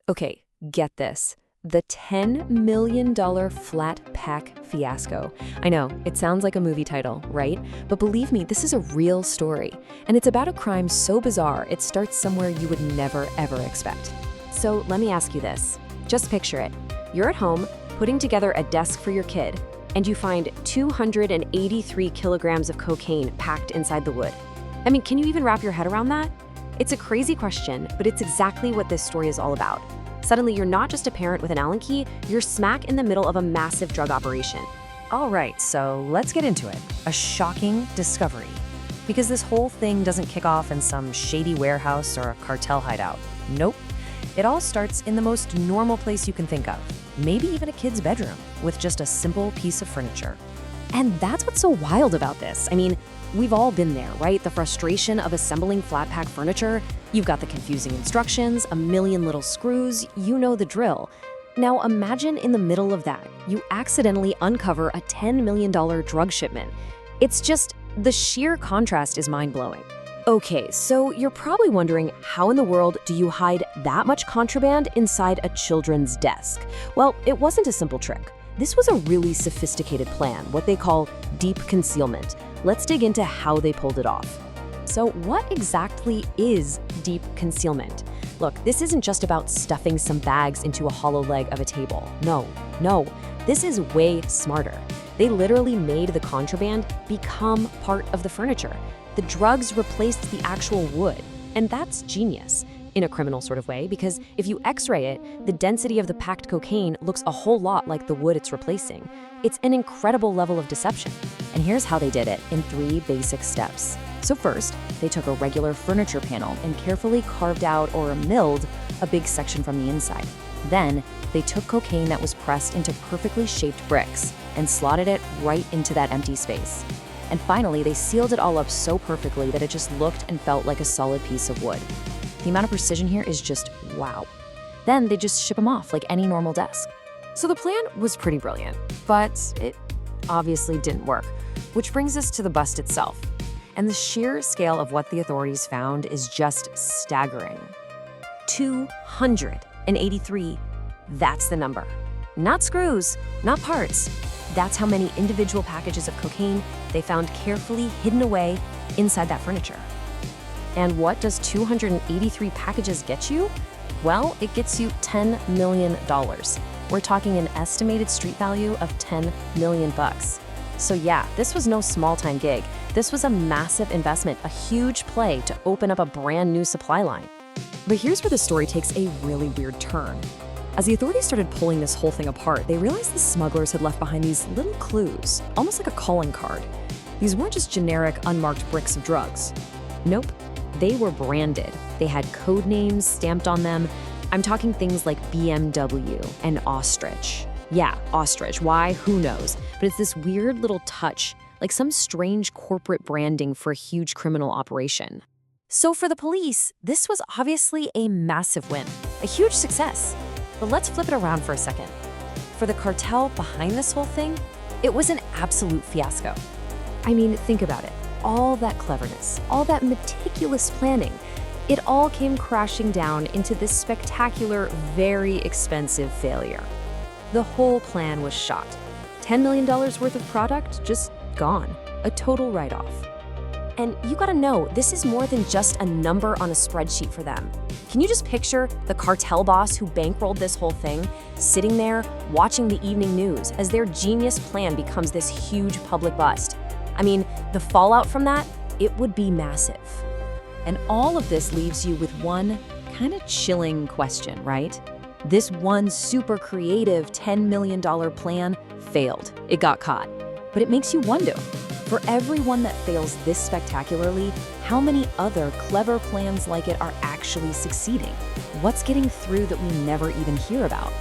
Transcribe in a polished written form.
Okay, get this. The $10 million flat pack fiasco. I know, it sounds like a movie title, right? But believe me, this is a real story. And it's about a crime so bizarre, it starts somewhere you would never, ever expect. So let me ask you this. Just picture it. You're at home, putting together a desk for your kid, and you find 283 kilograms of cocaine packed inside the wood. I mean, can you even wrap your head around that? It's a crazy question, but it's exactly what this story is all about. Suddenly, you're not just a parent with an Allen key, you're smack in the middle of a massive drug operation. All right, so let's get into it. A shocking discovery. Because this whole thing doesn't kick off in some shady warehouse or a cartel hideout. Nope. It all starts in the most normal place you can think of. Maybe even a kid's bedroom, with just a simple piece of furniture. And that's what's so wild about this. I mean, we've all been there, right? The frustration of assembling flat pack furniture. You've got the confusing instructions, a million little screws, you know the drill. Now imagine in the middle of that, you accidentally uncover a $10 million drug shipment. It's just, the sheer contrast is mind-blowing. Okay, so you're probably wondering, how in the world do you hide that much contraband inside a children's desk? Well, it wasn't a simple trick. This was a really sophisticated plan, what they call deep concealment. Let's dig into how they pulled it off. So what exactly is deep concealment? Look, this isn't just about stuffing some bags into a hollow leg of a table. No, this is way smarter. They literally made the contraband become part of the furniture. The drugs replaced the actual wood, and that's genius. In a criminal sort of way, because if you x-ray it, the density of the packed cocaine looks a whole lot like the wood it's replacing. It's an incredible level of deception. And here's how they did it in 3 basic steps. So first, they took a regular furniture panel and carefully carved out or milled a big section from the inside. Then, they took cocaine that was pressed into perfectly shaped bricks and slotted it right into that empty space. And finally, they sealed it all up so perfectly that it just looked and felt like a solid piece of wood. The amount of precision here is just wow. Then they just ship them off like any normal desk. So the plan was pretty brilliant, but it obviously didn't work, which brings us to the bust itself. And the sheer scale of what the authorities found is just staggering. 283, that's the number. Not screws, not parts. That's how many individual packages of cocaine they found carefully hidden away inside that furniture. And what does 283 packages get you? Well, it gets you $10 million. We're talking an estimated street value of $10 million. So yeah, this was no small-time gig. This was a massive investment, a huge play to open up a brand new supply line. But here's where the story takes a really weird turn. As the authorities started pulling this whole thing apart, they realized the smugglers had left behind these little clues, almost like a calling card. These weren't just generic, unmarked bricks of drugs. Nope. They were branded. They had code names stamped on them. I'm talking things like BMW and ostrich. Yeah, ostrich. Why? Who knows? But it's this weird little touch, like some strange corporate branding for a huge criminal operation. So for the police, this was obviously a massive win, a huge success. But let's flip it around for a second. For the cartel behind this whole thing, it was an absolute fiasco. I mean, think about it. All that cleverness, all that meticulous planning, it all came crashing down into this spectacular, very expensive failure. The whole plan was shot. $10 million worth of product just gone. A total write-off. And you gotta know, this is more than just a number on a spreadsheet for them. Can you just picture the cartel boss who bankrolled this whole thing, sitting there, watching the evening news as their genius plan becomes this huge public bust? I mean, the fallout from that, it would be massive. And all of this leaves you with one kind of chilling question, right? This one super creative $10 million plan failed. It got caught. But it makes you wonder, for every one that fails this spectacularly, how many other clever plans like it are actually succeeding? What's getting through that we never even hear about?